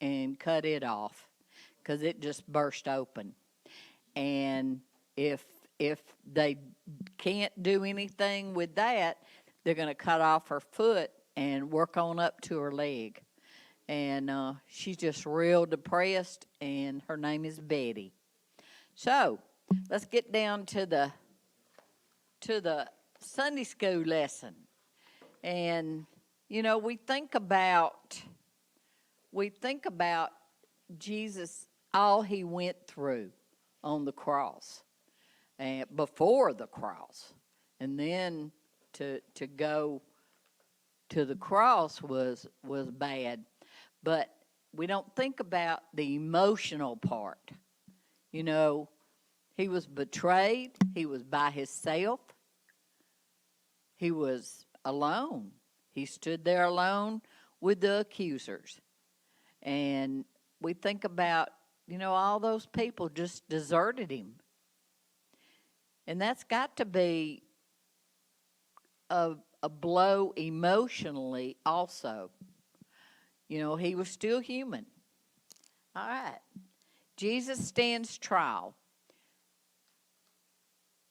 and cut it off because it just burst open. And if if they can't do anything with that, they're going to cut off her foot and work on up to her leg. And she's just real depressed, and her name is Betty. So let's get down to the Sunday school lesson. And you know, we think about Jesus, all he went through on the cross and before the cross, and then to go to the cross was bad. But we don't think about the emotional part. You know, he was betrayed, he was by himself, he was alone. He stood there alone with the accusers. And we think about, you know, all those people just deserted him. And that's got to be a blow emotionally also. You know, he was still human. All right. Jesus stands trial.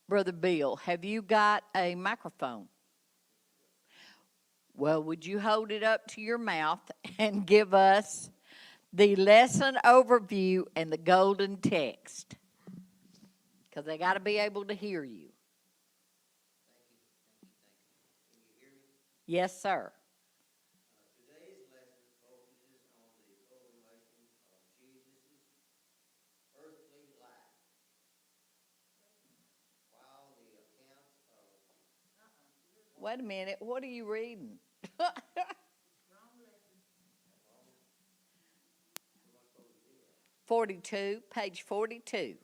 Brother Bill, have you got a microphone? Well, would you hold it up to your mouth and give us the lesson overview and the golden text? Because they got to be able to hear you. Can you hear me? Yes, sir. Today's lesson focuses on the culmination of Jesus' earthly life. While the accounts of Wait a minute. What are you reading? 42, page 42.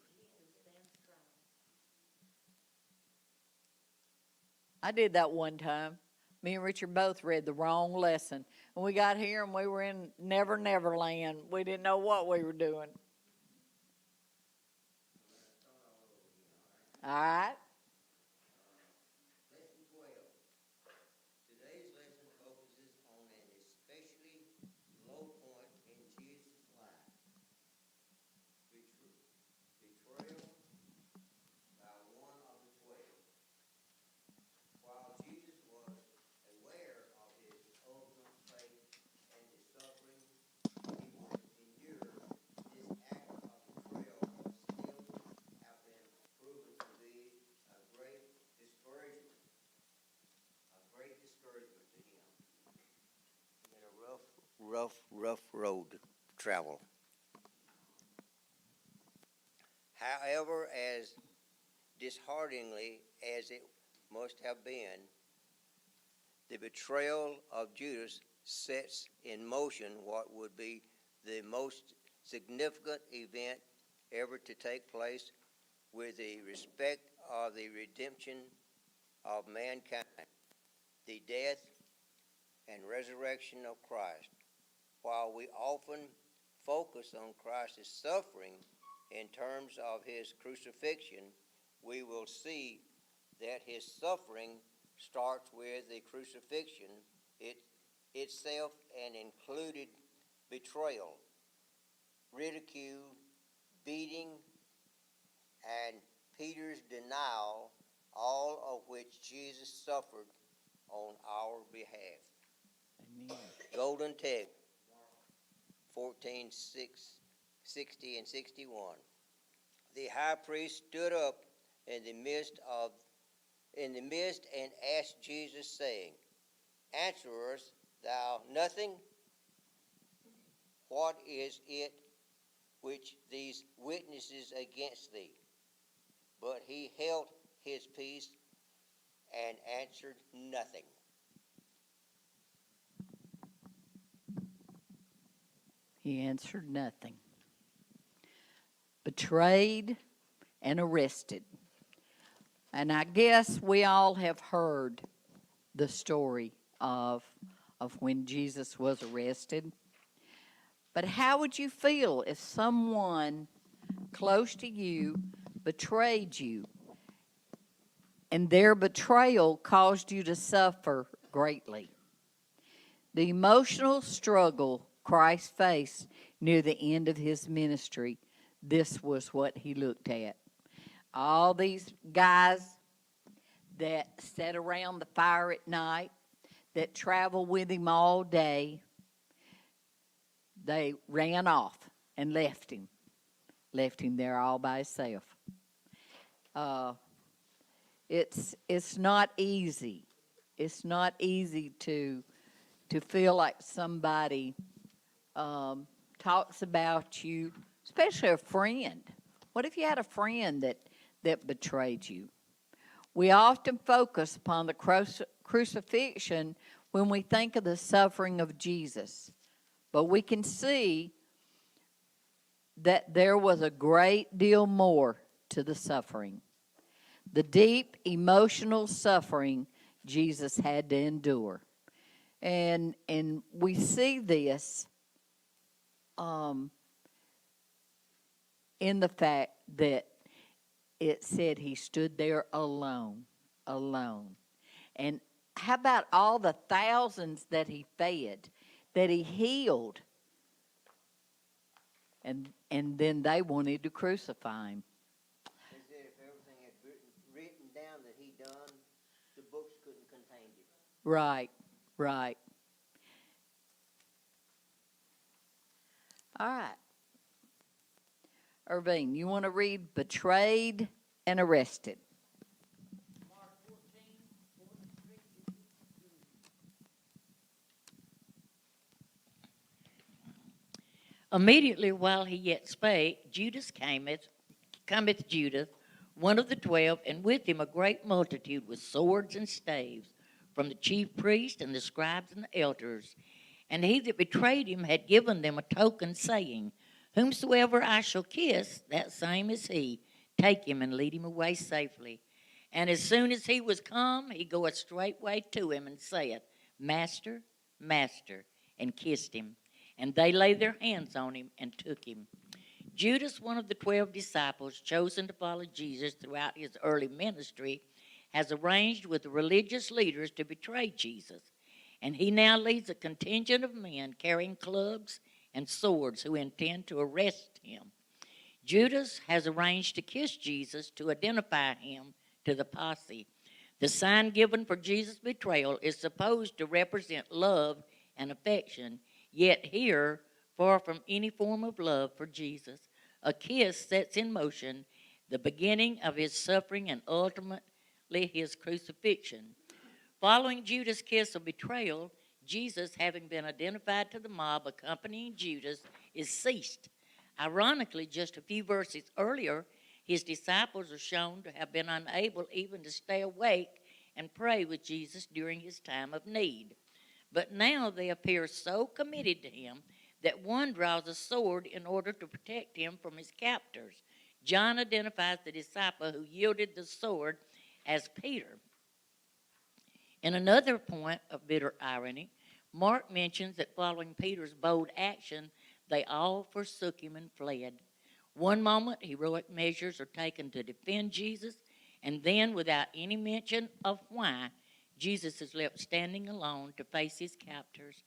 I did that one time. Me and Richard both read the wrong lesson. When we got here and we were in Never Never Land, we didn't know what we were doing. All right. Lesson 12. Today's lesson focuses on an especially low point in Jesus' life. Betrayal by one of the 12. While Jesus was aware of his ultimate fate and the suffering he would endure, this act of betrayal must still have been proven to be a great discouragement to him. He had a rough road to travel. However, as dishearteningly as it must have been, the betrayal of Judas sets in motion what would be the most significant event ever to take place with the respect of the redemption of mankind, the death and resurrection of Christ. While we often focus on Christ's suffering in terms of his crucifixion, we will see that his suffering starts with the crucifixion itself and included betrayal, ridicule, beating, and Peter's denial, all of which Jesus suffered on our behalf. Amen. Golden text, 14:60 and 61. The high priest stood up in the midst and asked Jesus, saying, Answerest thou nothing? What is it which these witnesses against thee? But he held his peace and answered nothing. He answered nothing. Betrayed and arrested. And I guess we all have heard the story of when Jesus was arrested. But how would you feel if someone close to you betrayed you and their betrayal caused you to suffer greatly? The emotional struggle Christ faced near the end of his ministry, this was what he looked at. All these guys that sat around the fire at night, that traveled with him all day, they ran off and left him there all by himself. It's not easy. It's not easy to feel like somebody talks about you, especially a friend. What if you had a friend that betrayed you? We often focus upon the crucifixion when we think of the suffering of Jesus, but we can see that there was a great deal more to the suffering. The deep emotional suffering Jesus had to endure. And we see this in the fact that it said he stood there alone. And how about all the thousands that he fed, that he healed? And then they wanted to crucify him. They said if everything had written down that he done, the books couldn't contain it. Right. All right. Irvine, you want to read betrayed and arrested? Immediately while he yet spake, Judas cometh Judas, one of the 12, and with him a great multitude with swords and staves, from the chief priests and the scribes and the elders. And he that betrayed him had given them a token, saying, Whomsoever I shall kiss, that same is he. Take him and lead him away safely. And as soon as he was come, he goeth straightway to him and saith, Master, Master, and kissed him. And they laid their hands on him and took him. Judas, one of the 12 disciples, chosen to follow Jesus throughout his early ministry, has arranged with the religious leaders to betray Jesus. And he now leads a contingent of men carrying clubs and swords who intend to arrest him. Judas has arranged to kiss Jesus to identify him to the posse. The sign given for Jesus' betrayal is supposed to represent love and affection, yet here, far from any form of love for Jesus, a kiss sets in motion the beginning of his suffering and ultimately his crucifixion. Following Judas' kiss of betrayal, Jesus, having been identified to the mob accompanying Judas, is ceased. Ironically, just a few verses earlier, his disciples are shown to have been unable even to stay awake and pray with Jesus during his time of need. But now they appear so committed to him that one draws a sword in order to protect him from his captors. John identifies the disciple who yielded the sword as Peter. In another point of bitter irony, Mark mentions that following Peter's bold action, they all forsook him and fled. One moment, heroic measures are taken to defend Jesus, and then, without any mention of why, Jesus is left standing alone to face his captors.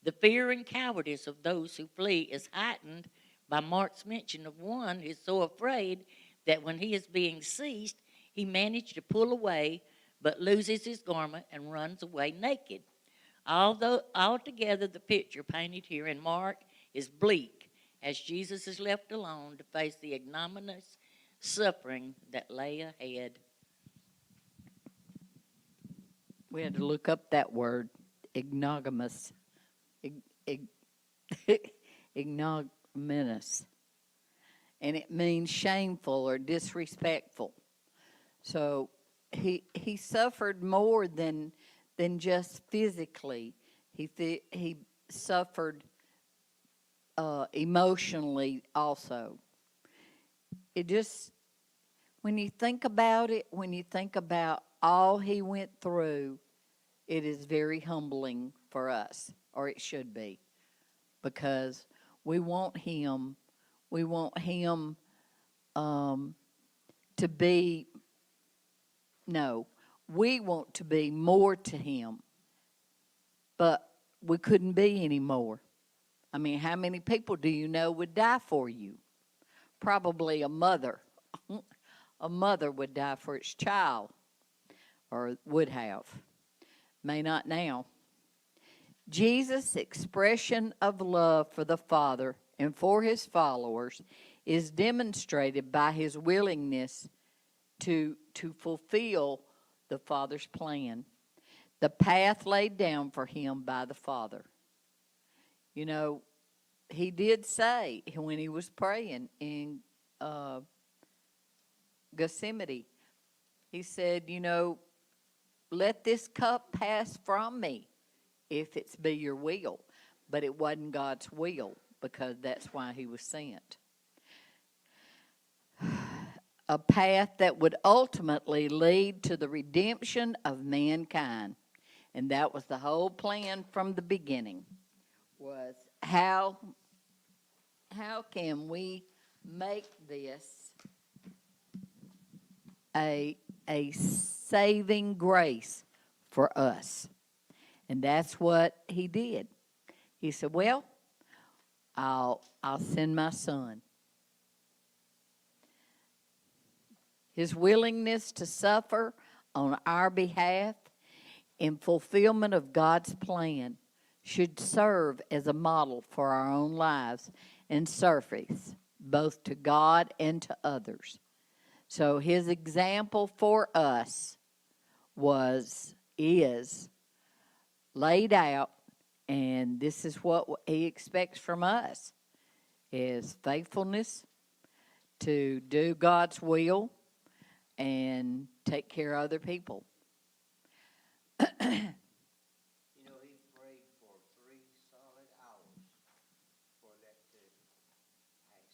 The fear and cowardice of those who flee is heightened by Mark's mention of one who is so afraid that when he is being seized, he managed to pull away but loses his garment and runs away naked. Altogether, the picture painted here in Mark is bleak as Jesus is left alone to face the ignominious suffering that lay ahead. We had to look up that word, ignominious. Ignominious. And it means shameful or disrespectful. So he suffered more than just physically. He suffered emotionally also. It just, when you think about it, when you think about all he went through, it is very humbling for us, or it should be, because we want him to be, no, we want to be more to him, but we couldn't be any more. I mean, how many people do you know would die for you? Probably a mother. A mother would die for its child, or would have. May not now. Jesus' expression of love for the Father and for his followers is demonstrated by his willingness to fulfill the Father's plan, the path laid down for him by the Father. You know, he did say when he was praying in Gethsemane, he said, you know, let this cup pass from me if it's be your will. But it wasn't God's will, because that's why he was sent. A path that would ultimately lead to the redemption of mankind. And that was the whole plan from the beginning, was how can we make this a saving grace for us? And that's what he did. He said, well, I'll send my son. His willingness to suffer on our behalf in fulfillment of God's plan should serve as a model for our own lives and service, both to God and to others. So his example for us is laid out, and this is what he expects from us, is faithfulness to do God's will and take care of other people. You know, he prayed for 3 solid hours for that to pass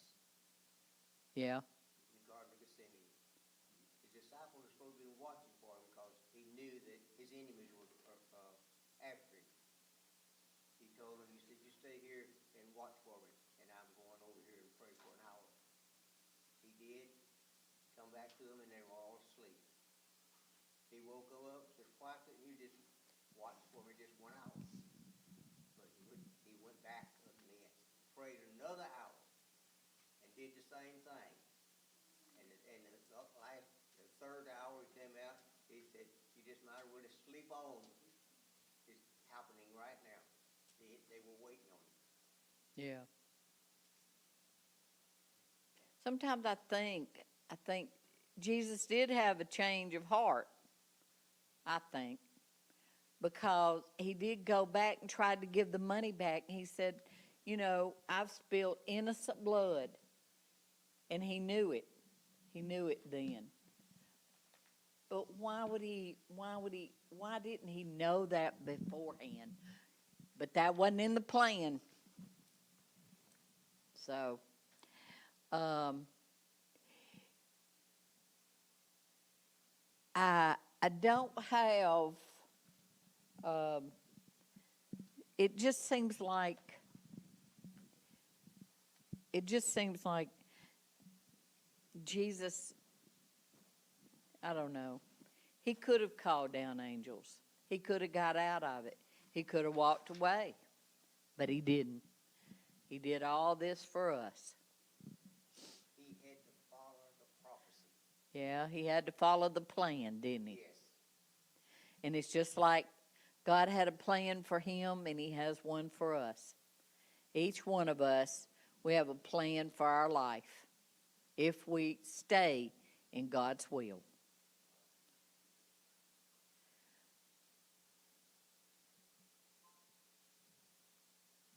Yeah, in the Garden of Gethsemane. His disciples were supposed to be watching for him because he knew that his enemies were after him. He told them, he said, you stay here and watch for me, and I'm going over here and pray for an hour. He did. Come back to them, and they were all asleep. He woke them up, said, why couldn't you just watch for me just 1 hour? But he went back again, prayed another hour, and did the same thing. And the third hour he came out, he said, you just might as well sleep on. It's happening right now. They were waiting on him. yeah. Sometimes I think Jesus did have a change of heart, I think, because he did go back and tried to give the money back. He said, you know, I've spilled innocent blood. And he knew it. He knew it then. But why didn't he know that beforehand? But that wasn't in the plan. So, I don't have, it just seems like Jesus, I don't know. He could have called down angels. He could have got out of it. He could have walked away. But he didn't. He did all this for us. He had to follow the prophecy. Yeah, he had to follow the plan, didn't he? Yes. And it's just like God had a plan for him, and he has one for us. Each one of us, we have a plan for our life if we stay in God's will.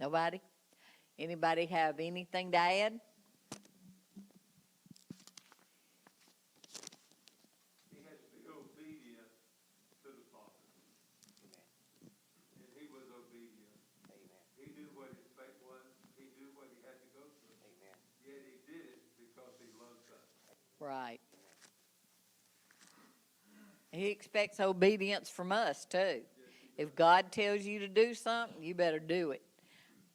Nobody? Anybody have anything to add? He has to be obedient to the Father. Amen. And he was obedient. Amen. He knew what his fate was. He knew what he had to go through. Amen. Yet he did it because he loves us. Right. He expects obedience from us, too. If God tells you to do something, you better do it.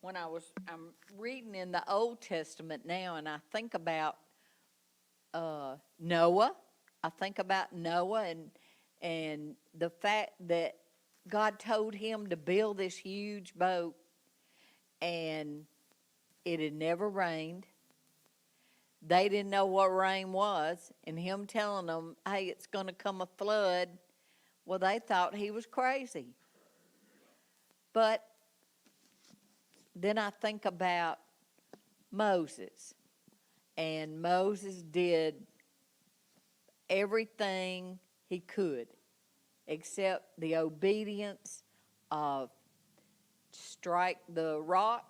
I'm reading in the Old Testament now, and I think about Noah. I think about Noah and the fact that God told him to build this huge boat, and it had never rained. They didn't know what rain was, and him telling them, hey, it's going to come a flood, well, they thought he was crazy. But then I think about Moses, and Moses did everything he could except the obedience of strike the rock,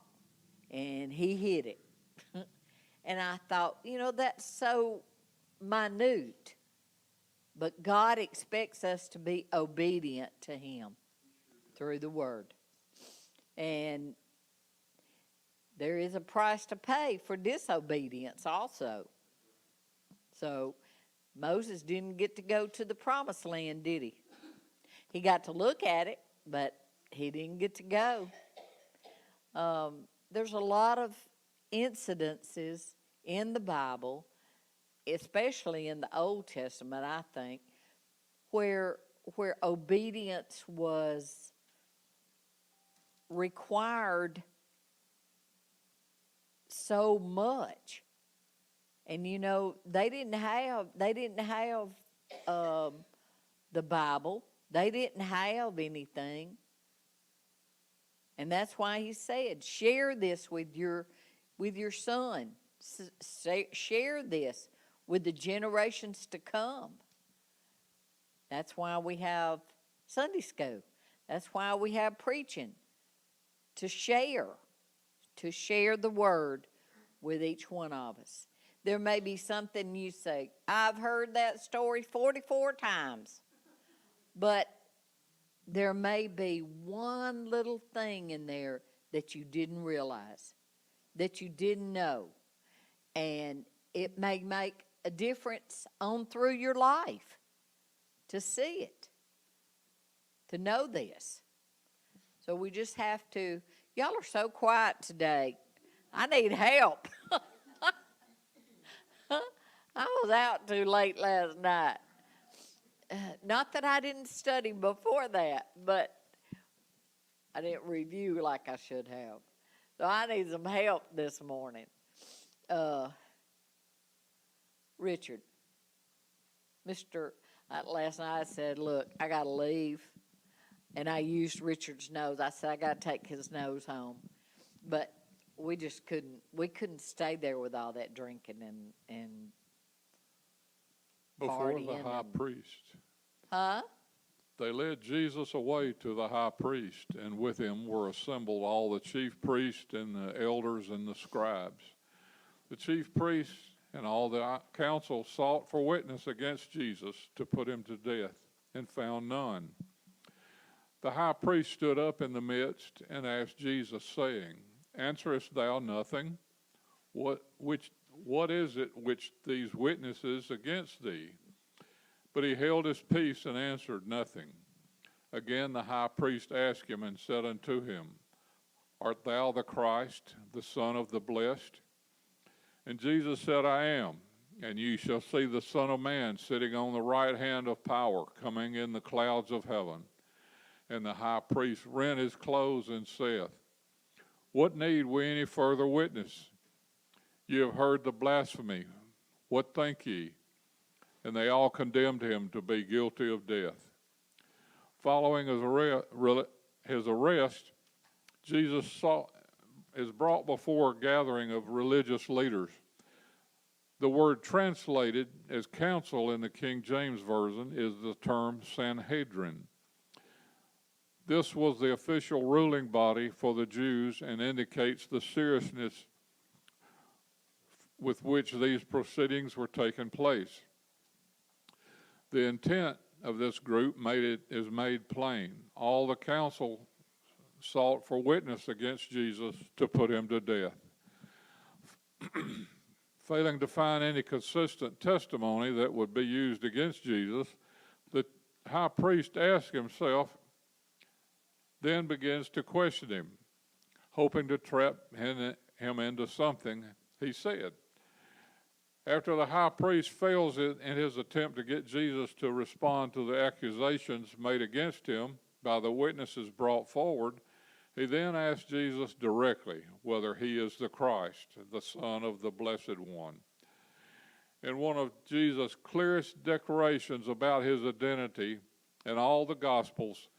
and he hit it. And I thought, that's so minute. But God expects us to be obedient to him through the word. And there is a price to pay for disobedience also. So Moses didn't get to go to the promised land, did he? He got to look at it, but he didn't get to go. There's a lot of incidences in the Bible, especially in the Old Testament, I think, where obedience was required so much. And they didn't have the Bible. They didn't have anything. And that's why he said, share this with your son. Share this with the generations to come. That's why we have Sunday school. That's why we have preaching, to share the word with each one of us. There may be something you say, I've heard that story 44 times, but there may be one little thing in there that you didn't realize, that you didn't know, and it may make a difference on through your life to see it, to know this. So we just have to, y'all are so quiet today. I need help. I was out too late last night. Not that I didn't study before that, but I didn't review like I should have. So I need some help this morning. Richard, last night I said, look, I got to leave. And I used Richard's nose. I said, I got to take his nose home. But we just couldn't stay there with all that drinking and Before the partying high and- priest, Huh? they led Jesus away to the high priest, and with him were assembled all the chief priests and the elders and the scribes. The chief priests and all the council sought for witness against Jesus to put him to death, and found none. The high priest stood up in the midst and asked Jesus, saying, Answerest thou nothing? What is it which these witnesses against thee? But he held his peace and answered nothing. Again the high priest asked him and said unto him, Art thou the Christ, the Son of the Blessed? And Jesus said, I am. And ye shall see the Son of Man sitting on the right hand of power, coming in the clouds of heaven. And the high priest rent his clothes and saith, What need we any further witness? Ye have heard the blasphemy. What think ye? And they all condemned him to be guilty of death. Following his arrest, Jesus is brought before a gathering of religious leaders. The word translated as council in the King James Version is the term Sanhedrin. This was the official ruling body for the Jews and indicates the seriousness with which these proceedings were taking place. The intent of this group is made plain. All the council sought for witness against Jesus to put him to death. Failing to find any consistent testimony that would be used against Jesus, the high priest asked himself, then begins to question him, hoping to trap him into something he said. After the high priest fails in his attempt to get Jesus to respond to the accusations made against him by the witnesses brought forward, He then asked Jesus directly whether he is the Christ, the Son of the Blessed One. In one of Jesus' clearest declarations about his identity in all the Gospels,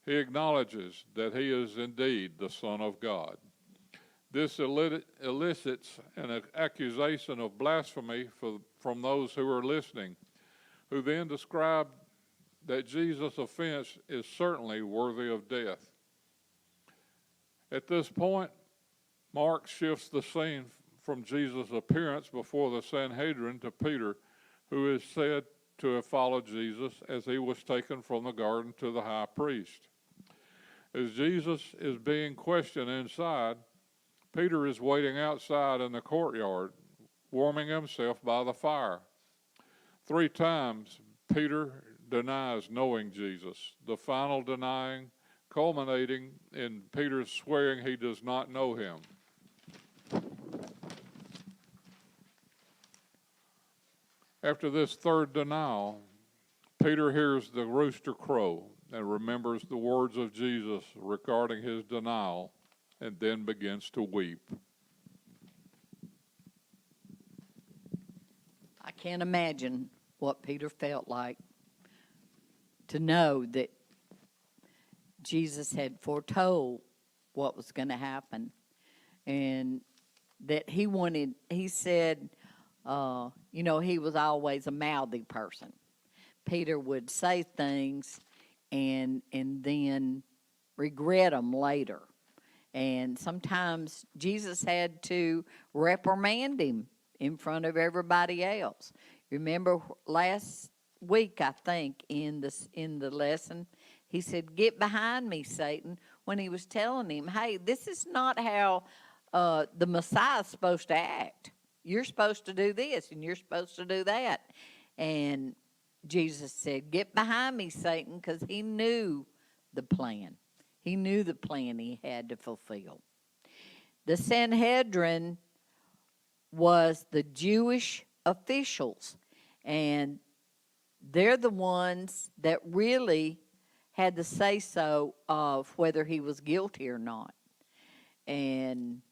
he acknowledges that he is indeed the Son of God. This elicits an accusation of blasphemy from those who are listening, who then describe that Jesus' offense is certainly worthy of death. At this point, Mark shifts the scene from Jesus' appearance before the Sanhedrin to Peter, who is said to have followed Jesus as he was taken from the garden to the high priest. As Jesus is being questioned inside, Peter is waiting outside in the courtyard, warming himself by the fire. 3 times, Peter denies knowing Jesus, the final denying culminating in Peter's swearing he does not know him. After this third denial, Peter hears the rooster crow and remembers the words of Jesus regarding his denial, and then begins to weep. I can't imagine what Peter felt like to know that Jesus had foretold what was going to happen, and that he said, he was always a mouthy person. Peter would say things and then regret them later. And sometimes Jesus had to reprimand him in front of everybody else. Remember last week, I think, in the lesson, he said, "Get behind me, Satan," when he was telling him, hey, this is not how the Messiah is supposed to act. You're supposed to do this, and you're supposed to do that. And Jesus said, "Get behind me, Satan," because he knew the plan. He knew the plan he had to fulfill. The Sanhedrin was the Jewish officials, and they're the ones that really had the say-so of whether he was guilty or not. And,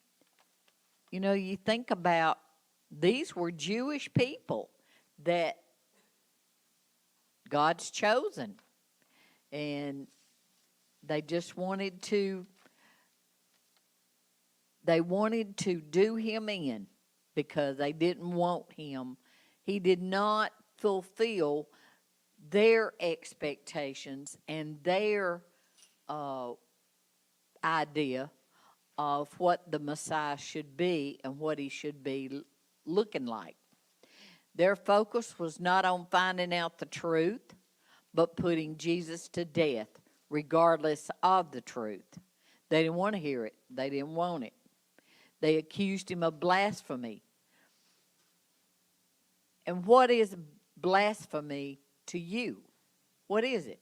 you think about, these were Jewish people that God's chosen. And they just wanted to do him in because they didn't want him. He did not fulfill their expectations and their idea of what the Messiah should be and what he should be looking like. Their focus was not on finding out the truth, but putting Jesus to death, regardless of the truth. They didn't want to hear it. They didn't want it. They accused him of blasphemy. And what is blasphemy to you? What is it?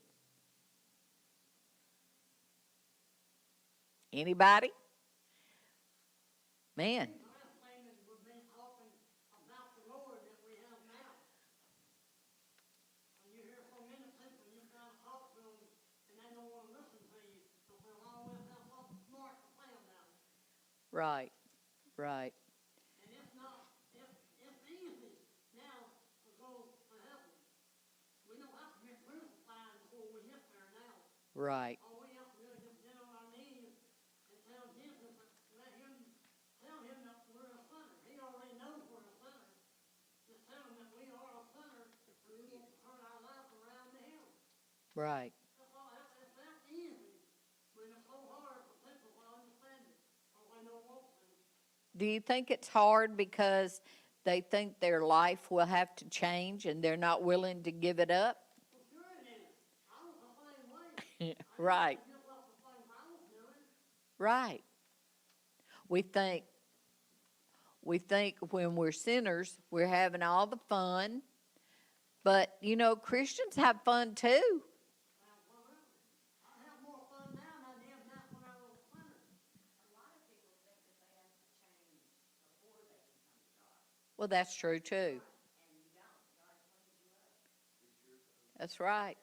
Anybody? Man. Right, right. And it's not, it's easy now to go to heaven. We don't have to get crucified before we get there now. Right. All we have to do is just get on our knees and tell Jesus, tell him that we're a sinner. He already knows we're a sinner. Just tell him that we are a sinner and we want to turn our life around to him. Right. That's all. It's that easy, but it's so hard for people to understand it or they don't want to. Do you think it's hard because they think their life will have to change and they're not willing to give it up? Well, sure it is. I was the same way. Right, I give up the things I was doing. right. We think when we're sinners, we're having all the fun. But, Christians have fun too. I have more fun now than I did back when I was a sinner. Well, that's true too. That's right.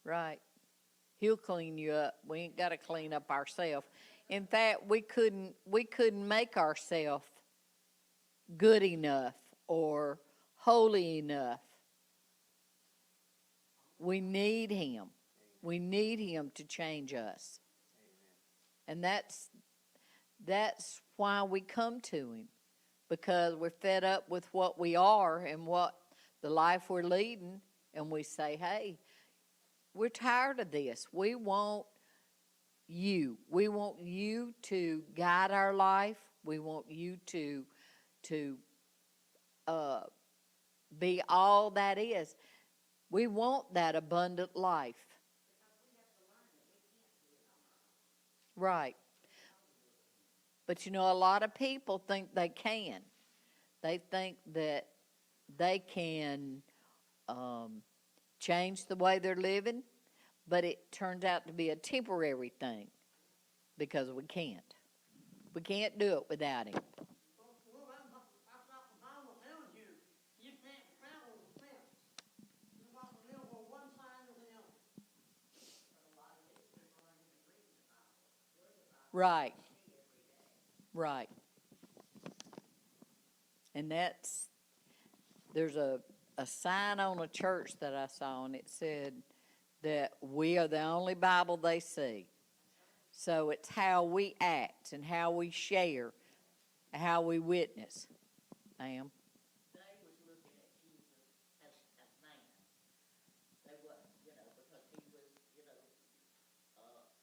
Right. He'll clean you up. We ain't got to clean up ourselves. In fact, we couldn't make ourselves good enough or holy enough. We need him. We need him to change us. And that's why we come to him, because we're fed up with what we are and what the life we're leading, and we say, hey, we're tired of this. We want you. We want you to guide our life. We want you to be all that is. We want that abundant life. Right. But you know, a lot of people think they can. They think that they can change the way they're living, but it turns out to be a temporary thing because we can't. We can't do it without him. Well, that's what the Bible tells you. You can't travel the fence. You got to live on one side or the other. Right. Right. And there's a sign on a church that I saw, and it said that we are the only Bible they see. So it's how we act and how we share, how we witness. Ma'am? They was looking at Jesus as man. They wasn't, because he was,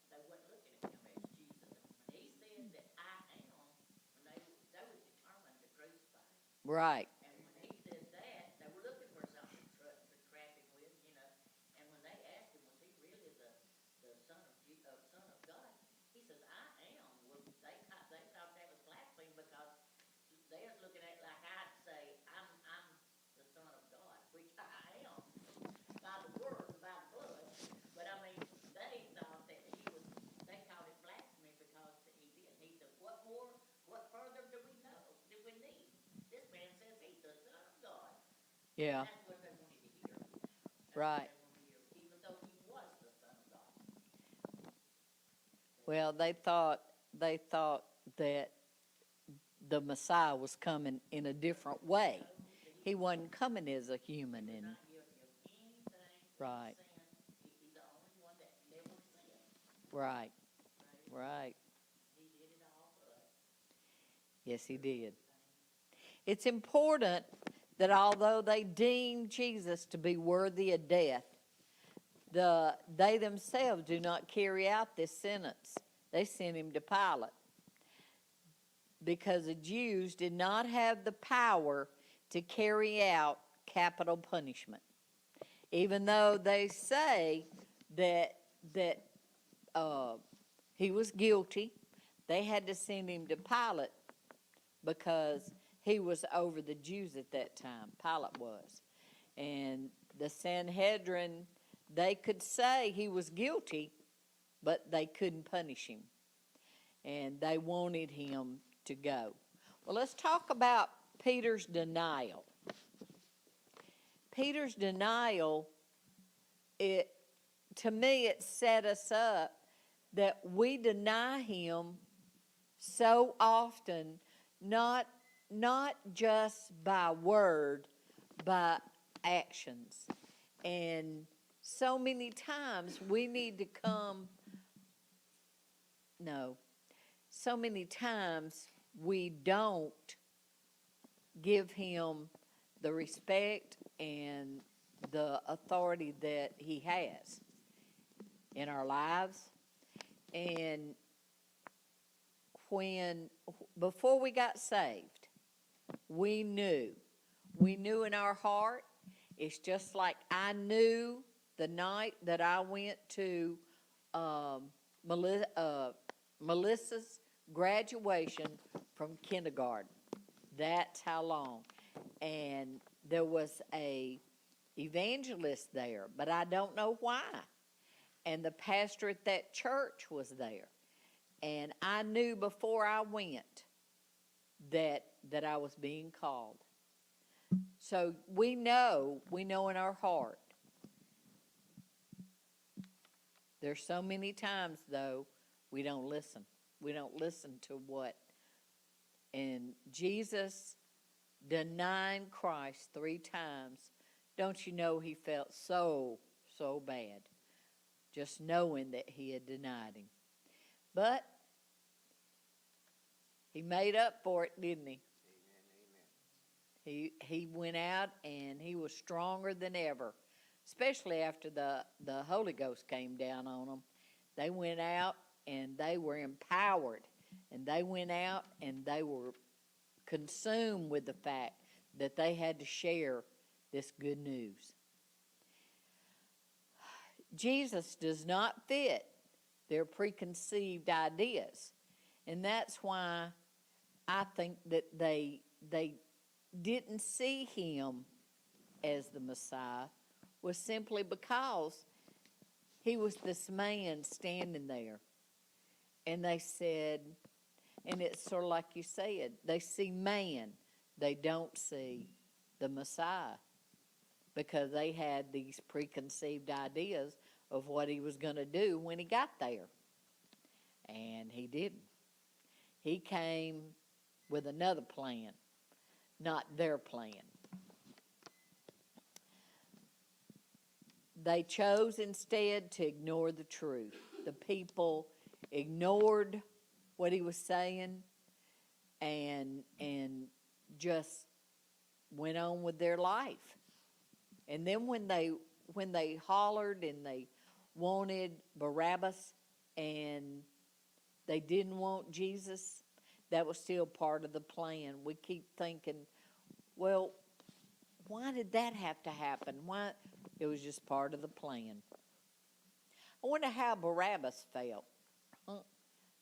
they wasn't looking at him as Jesus. And when he said that I am, when they was determined to crucify him. Right. And when he said that, they were looking for something to trap him with, And when they asked him, was he really the son of God? He says, I am. Well, they thought that was blasphemy because they was looking at it like I'd say, I'm the son of God, which I am by the word and by the blood. But I mean, they thought that they called it blasphemy because he did. He said, what further do we know? Do we need? This man says he's the son of God. Yeah. That's what they wanted to hear. Right. That's what they wanted to hear, even though he was the son of God. Well, they thought that the Messiah was coming in a different way. He wasn't coming as a human. And Not guilty of anything. right. Sin. He's the only one that never sinned. Right. Right. He did it all for us. Yes, he did. It's important that although they deemed Jesus to be worthy of death, they themselves do not carry out this sentence. They sent him to Pilate because the Jews did not have the power to carry out capital punishment. Even though they say that he was guilty, they had to send him to Pilate because he was over the Jews at that time. Pilate was. And the Sanhedrin, they could say he was guilty, but they couldn't punish him. And they wanted him to go. Well, let's talk about Peter's denial. Peter's denial, to me, it set us up that we deny him so often, not just by word, but actions. And so many times we need to so many times we don't give him the respect and the authority that he has in our lives. And before we got saved, we knew in our heart. It's just like I knew the night that I went to Melissa's graduation from kindergarten. That's how long. And there was a evangelist there, but I don't know why. And the pastor at that church was there. And I knew before I went that I was being called. So we know in our heart. There's so many times, though, we don't listen. We don't listen to what. And Jesus denying Christ 3 times, don't you know he felt so bad, just knowing that he had denied him. But he made up for it, didn't he? He went out and he was stronger than ever, especially after the Holy Ghost came down on them. They went out and they were empowered, and they went out and they were consumed with the fact that they had to share this good news. Jesus does not fit their preconceived ideas, and that's why I think that they didn't see him as the Messiah, was simply because he was this man standing there. And they said, and it's sort of like you said, they see man, they don't see the Messiah, because they had these preconceived ideas of what he was going to do when he got there. And he didn't. He came with another plan, not their plan. They chose instead to ignore the truth. The people ignored what he was saying and just went on with their life. And then when they hollered and they wanted Barabbas and they didn't want Jesus, that was still part of the plan. We keep thinking, well, why did that have to happen? Why? It was just part of the plan. I wonder how Barabbas felt.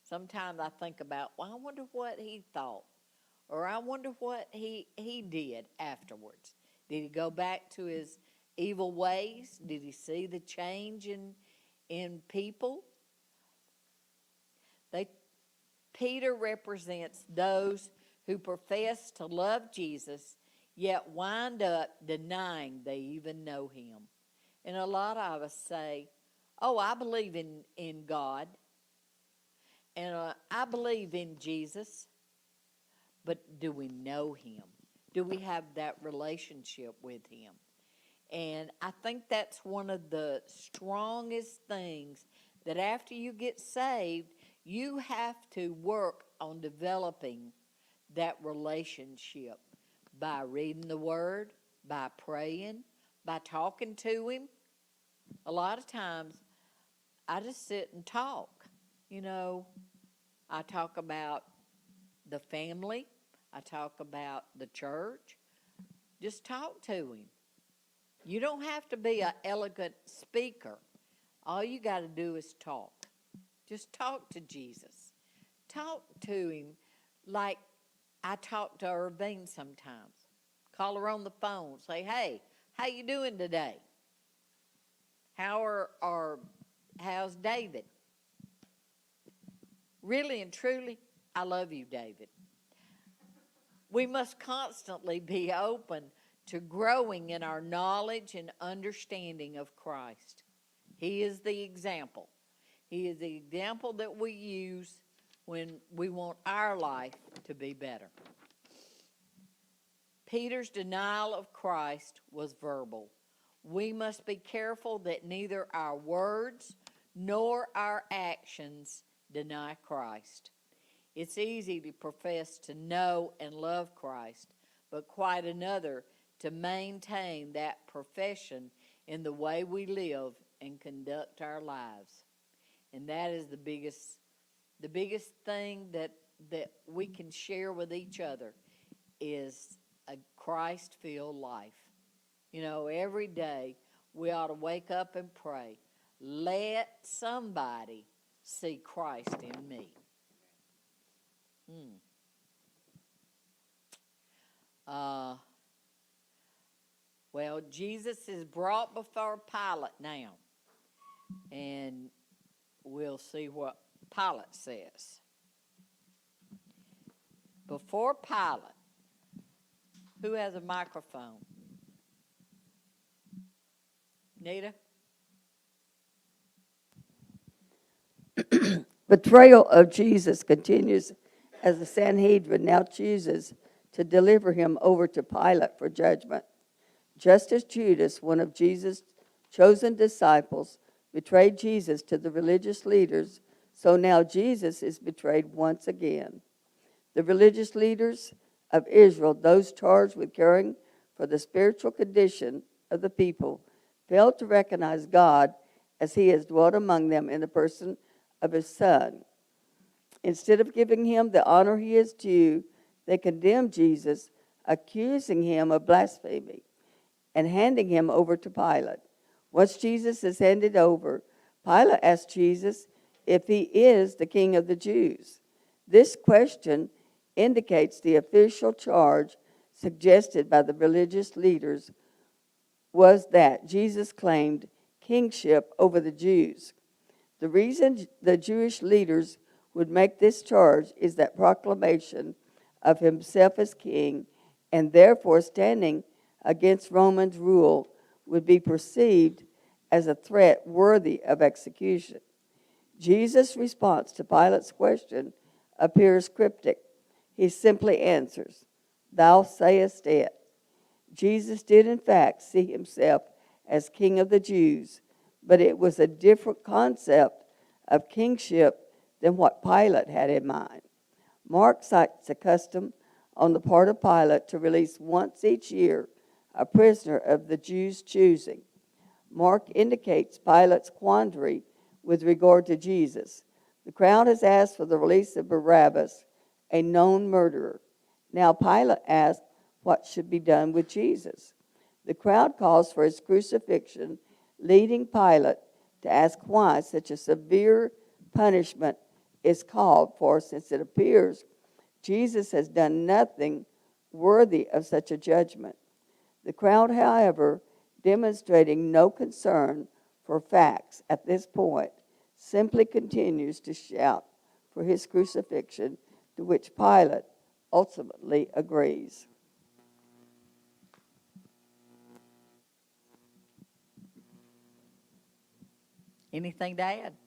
Sometimes I think about, well, I wonder what he thought. Or I wonder what he did afterwards. Did he go back to his evil ways? Did he see the change in people? Peter represents those who profess to love Jesus, yet wind up denying they even know him. And a lot of us say, oh, I believe in God, and I believe in Jesus, but do we know him? Do we have that relationship with him? And I think that's one of the strongest things, that after you get saved, you have to work on developing that relationship by reading the Word, by praying, by talking to him. A lot of times, I just sit and talk. You know, I talk about the family. I talk about the church. Just talk to him. You don't have to be an elegant speaker. All you got to do is talk. Just talk to Jesus. Talk to him like I talk to Irvine sometimes. Call her on the phone. Say, hey, how you doing today? How's David? Really and truly, I love you, David. We must constantly be open to growing in our knowledge and understanding of Christ. He is the example. He is the example that we use when we want our life to be better. Peter's denial of Christ was verbal. We must be careful that neither our words nor our actions deny Christ. It's easy to profess to know and love Christ, but quite another to maintain that profession in the way we live and conduct our lives. And that is the biggest thing that we can share with each other is a Christ-filled life. You know, every day we ought to wake up and pray, let somebody see Christ in me. Well, Jesus is brought before Pilate now, and we'll see what Pilate says. Before Pilate, who has a microphone? Nita? Betrayal of Jesus continues as the Sanhedrin now chooses to deliver him over to Pilate for judgment. Just as Judas, one of Jesus' chosen disciples, betrayed Jesus to the religious leaders, so now Jesus is betrayed once again. The religious leaders of Israel, those charged with caring for the spiritual condition of the people, failed to recognize God as he has dwelt among them in the person of his Son. Instead of giving him the honor he is due, they condemned Jesus, accusing him of blasphemy and handing him over to Pilate. Once Jesus is handed over, Pilate asked Jesus if he is the King of the Jews. This question indicates the official charge suggested by the religious leaders was that Jesus claimed kingship over the Jews. The reason the Jewish leaders would make this charge is that proclamation of himself as king, and therefore standing against Roman rule would be perceived as a threat worthy of execution. Jesus' response to Pilate's question appears cryptic. He simply answers, "Thou sayest it." Jesus did in fact see himself as King of the Jews, but it was a different concept of kingship than what Pilate had in mind. Mark cites a custom on the part of Pilate to release once each year a prisoner of the Jews' choosing. Mark indicates Pilate's quandary with regard to Jesus. The crowd has asked for the release of Barabbas, a known murderer. Now Pilate asks what should be done with Jesus. The crowd calls for his crucifixion, leading Pilate to ask why such a severe punishment is called for, since it appears Jesus has done nothing worthy of such a judgment. The crowd, however, demonstrating no concern for facts at this point, simply continues to shout for his crucifixion, to which Pilate ultimately agrees. Anything to add?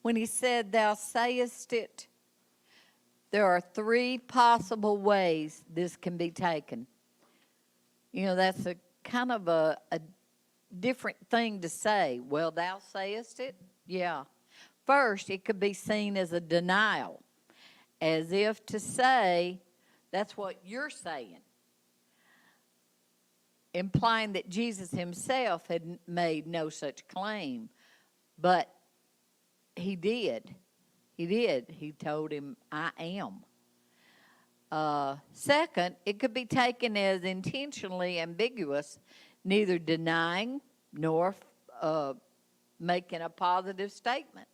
When he said, "Thou sayest it," there are three possible ways this can be taken. You know, that's a kind of a different thing to say. Well, thou sayest it? Yeah. First, it could be seen as a denial, as if to say, that's what you're saying, implying that Jesus himself had made no such claim. But he did. He did. He told him, "I am." Second, it could be taken as intentionally ambiguous, neither denying nor making a positive statement.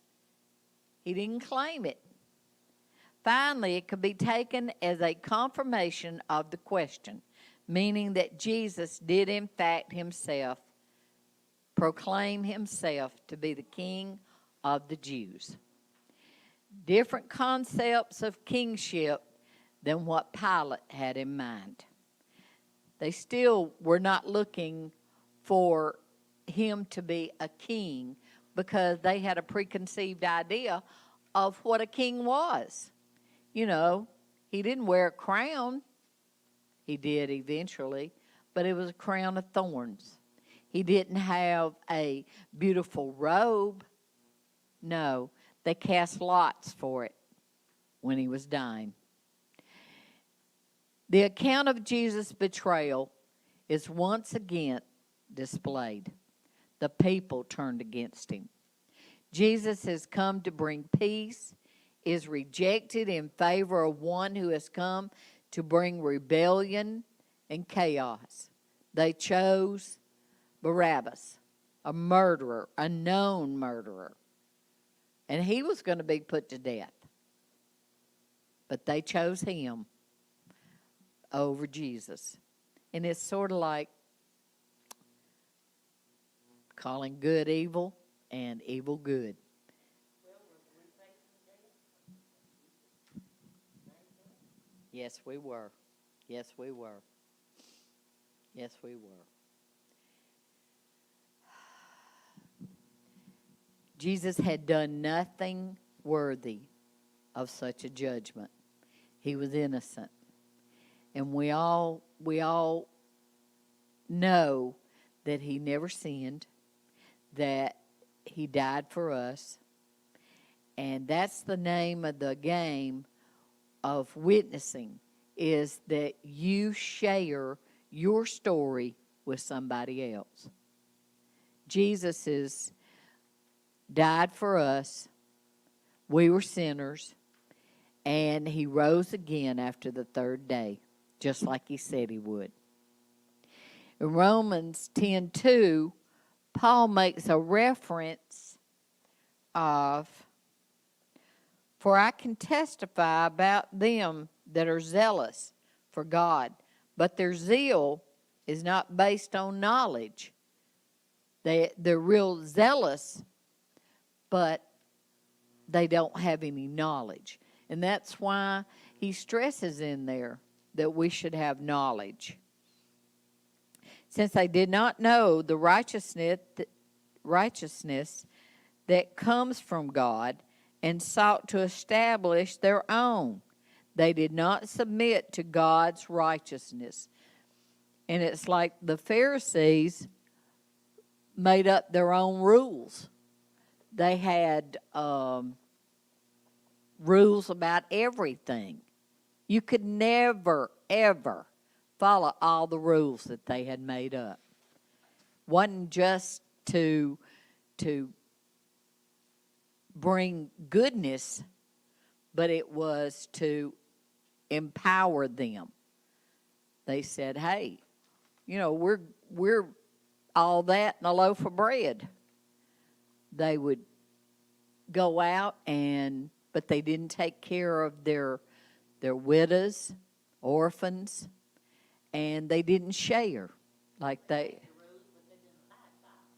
He didn't claim it. Finally, it could be taken as a confirmation of the question, meaning that Jesus did in fact himself proclaim himself to be the King of the Jews. Different concepts of kingship than what Pilate had in mind. They still were not looking for him to be a king because they had a preconceived idea of what a king was. You know, he didn't wear a crown. He did eventually, but it was a crown of thorns. He didn't have a beautiful robe. No, they cast lots for it when he was dying. The account of Jesus' betrayal is once again displayed. The people turned against him. Jesus has come to bring peace, is rejected in favor of one who has come to bring rebellion and chaos. They chose Barabbas, a murderer, a known murderer. And he was going to be put to death. But they chose him over Jesus. And it's sort of like calling good evil and evil good. Yes, we were. Yes, we were. Yes, we were. Jesus had done nothing worthy of such a judgment. He was innocent. And we all know that he never sinned, that he died for us. And that's the name of the game of witnessing, is that you share your story with somebody else. Jesus is died for us. We were sinners, and he rose again after the third day, just like he said he would. In Romans 10:2, Paul makes a reference of, "For I can testify about them that are zealous for God, but their zeal is not based on knowledge." They're real zealous, but they don't have any knowledge. And that's why he stresses in there that we should have knowledge. Since they did not know the righteousness that comes from God and sought to establish their own, they did not submit to God's righteousness. And it's like the Pharisees made up their own rules. They had rules about everything. You could never, ever follow all the rules that they had made up. Wasn't just to bring goodness, but it was to empower them. They said, "Hey, we're all that and a loaf of bread." They would go out but they didn't take care of their widows, orphans, and they didn't share like they.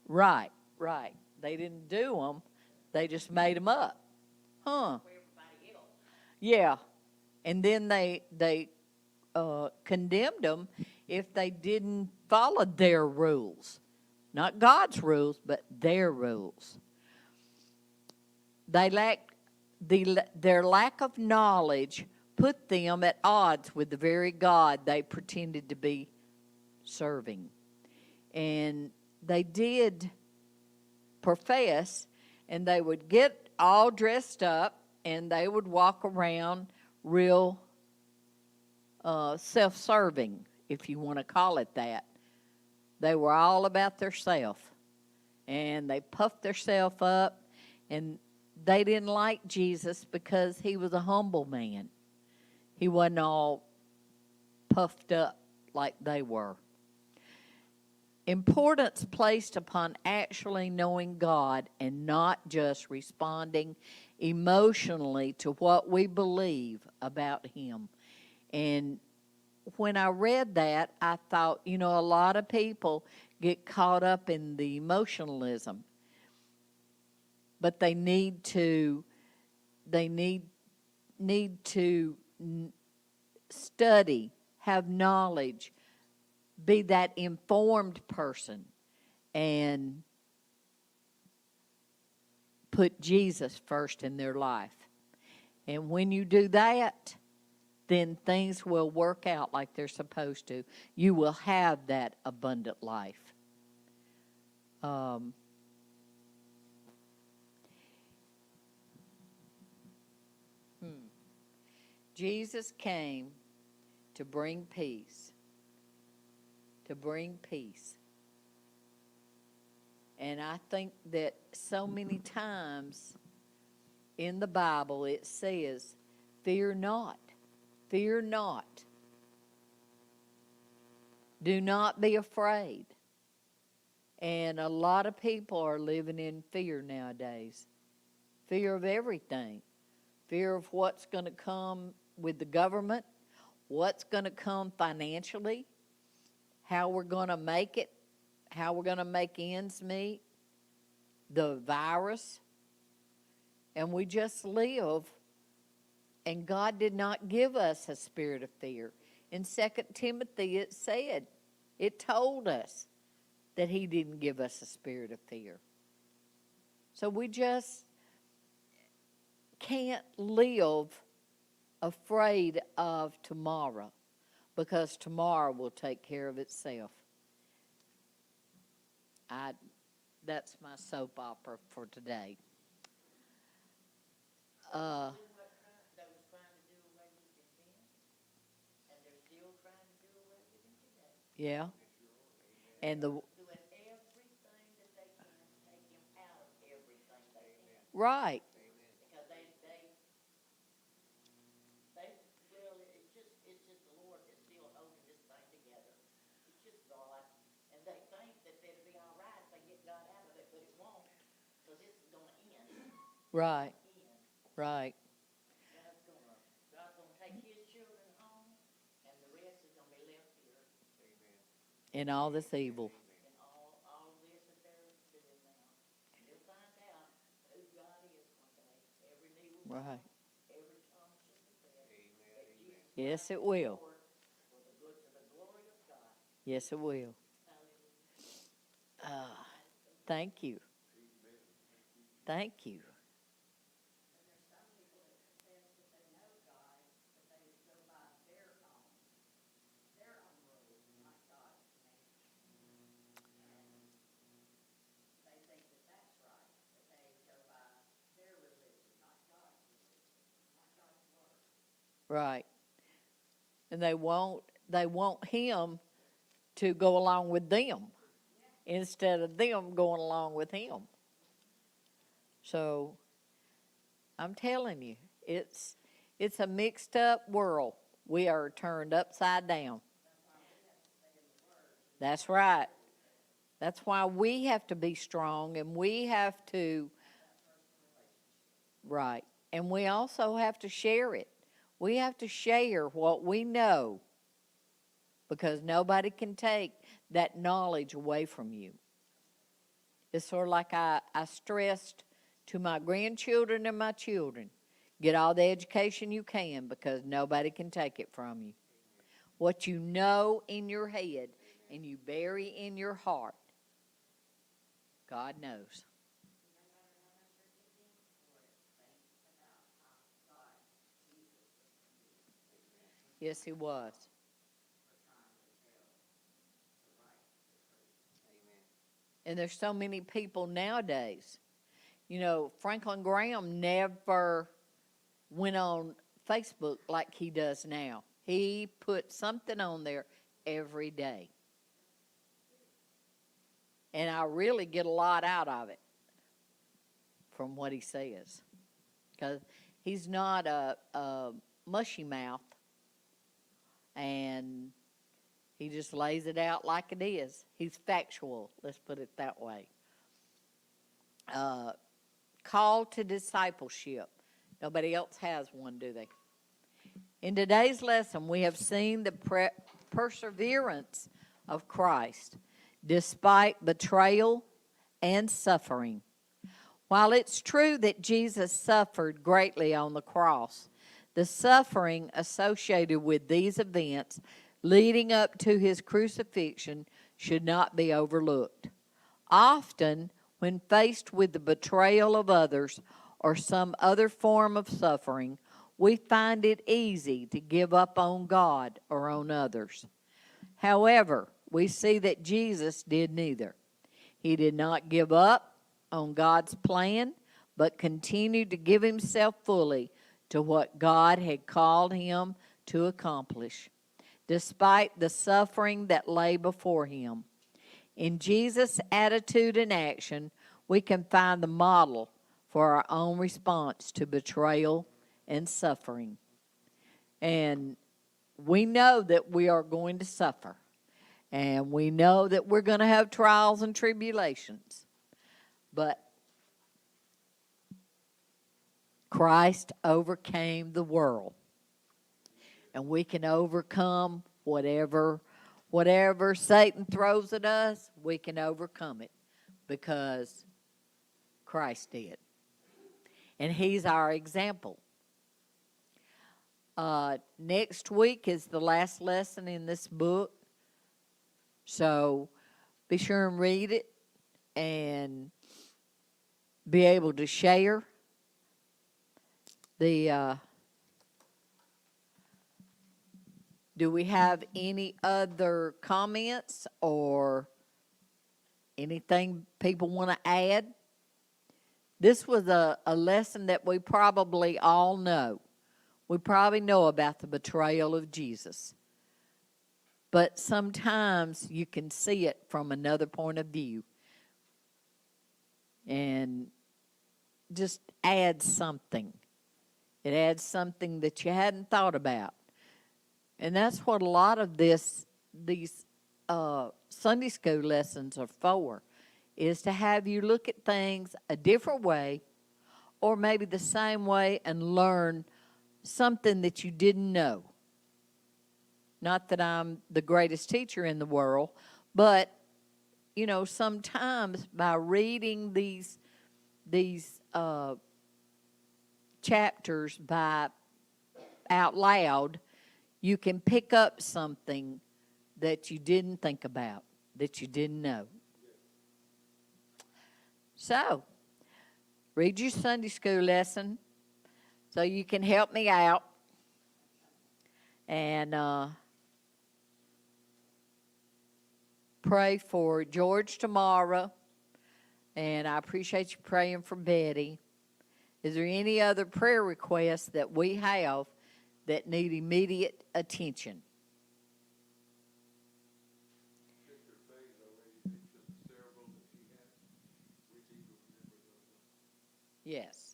Right. They didn't do them. They just made them up. Huh. Yeah. And then they condemned them if they didn't follow their rules. Not God's rules, but their rules. Their lack of knowledge put them at odds with the very God they pretended to be serving. And they did profess, and they would get all dressed up, and they would walk around real self-serving, if you want to call it that. They were all about theirself, and they puffed theirself up, and they didn't like Jesus because he was a humble man. He wasn't all puffed up like they were. Importance placed upon actually knowing God and not just responding emotionally to what we believe about him. And when I read that, I thought, a lot of people get caught up in the emotionalism, but they need to study, have knowledge, be that informed person, and put Jesus first in their life. And when you do that, then things will work out like they're supposed to. You will have that abundant life. Jesus came to bring peace. To bring peace. And I think that so many times in the Bible it says, "Fear not. Fear not. Do not be afraid." And a lot of people are living in fear nowadays. Fear of everything. Fear of what's going to come with the government, what's going to come financially, how we're going to make it, how we're going to make ends meet, the virus. And we just live, and God did not give us a spirit of fear. In 2 Timothy it told us that he didn't give us a spirit of fear. So we just can't live afraid of tomorrow, because tomorrow will take care of itself. That's my soap opera for today. They was trying to do away with him then, and they're still trying to do away with him today. Yeah. And the, Doing everything that they can to take him out of everything they can. right, Because well, it's just the Lord that's still holding this thing together. It's just God, and they think that they'll be all right if they get God out of it, but it won't, because it's gonna end. right, right. God's gonna take his children home, and the rest is gonna be left here, In all this evil. and all this that they're doing now. They'll find out who God is one day. Every knee will bow, Right. every tongue shall confess that Jesus Yes, it will. Lord, for the good, to the glory of God. Yes, it will. Thank you. Thank you. Right. And they want him to go along with them instead of them going along with him. So I'm telling you, it's a mixed up world. We are turned upside down. That's right. That's why we have to be strong, and we have to, right. And we also have to share it. We have to share what we know, because nobody can take that knowledge away from you. It's sort of like I stressed to my grandchildren and my children, get all the education you can, because nobody can take it from you. What you know in your head and you bury in your heart, God knows. Yes, he was. And there's so many people nowadays. You know, Franklin Graham never went on Facebook like he does now. He put something on there every day. And I really get a lot out of it from what he says. Because he's not a mushy mouth. And he just lays it out like it is. He's factual, let's put it that way. Call to discipleship. Nobody else has one, do they? In today's lesson, we have seen the perseverance of Christ despite betrayal and suffering. While it's true that Jesus suffered greatly on the cross, the suffering associated with these events leading up to his crucifixion should not be overlooked. Often, when faced with the betrayal of others or some other form of suffering, we find it easy to give up on God or on others. However, we see that Jesus did neither. He did not give up on God's plan, but continued to give himself fully to what God had called him to accomplish, despite the suffering that lay before him. In Jesus' attitude and action, we can find the model for our own response to betrayal and suffering. And we know that we are going to suffer. And we know that we're going to have trials and tribulations. But Christ overcame the world. And we can overcome whatever Satan throws at us, we can overcome it because Christ did. And he's our example. Next week is the last lesson in this book. So be sure and read it and be able to share the, do we have any other comments or anything people want to add? This was a lesson that we probably all know. We probably know about the betrayal of Jesus. But sometimes you can see it from another point of view. And just add something. It adds something that you hadn't thought about. And that's what a lot of these Sunday school lessons are for, is to have you look at things a different way or maybe the same way and learn something that you didn't know. Not that I'm the greatest teacher in the world, but, you know, sometimes by reading these chapters out loud, you can pick up something that you didn't think about, that you didn't know. So, read your Sunday school lesson so you can help me out. And pray for George tomorrow. And I appreciate you praying for Betty. Is there any other prayer requests that we have that need immediate attention? Yes.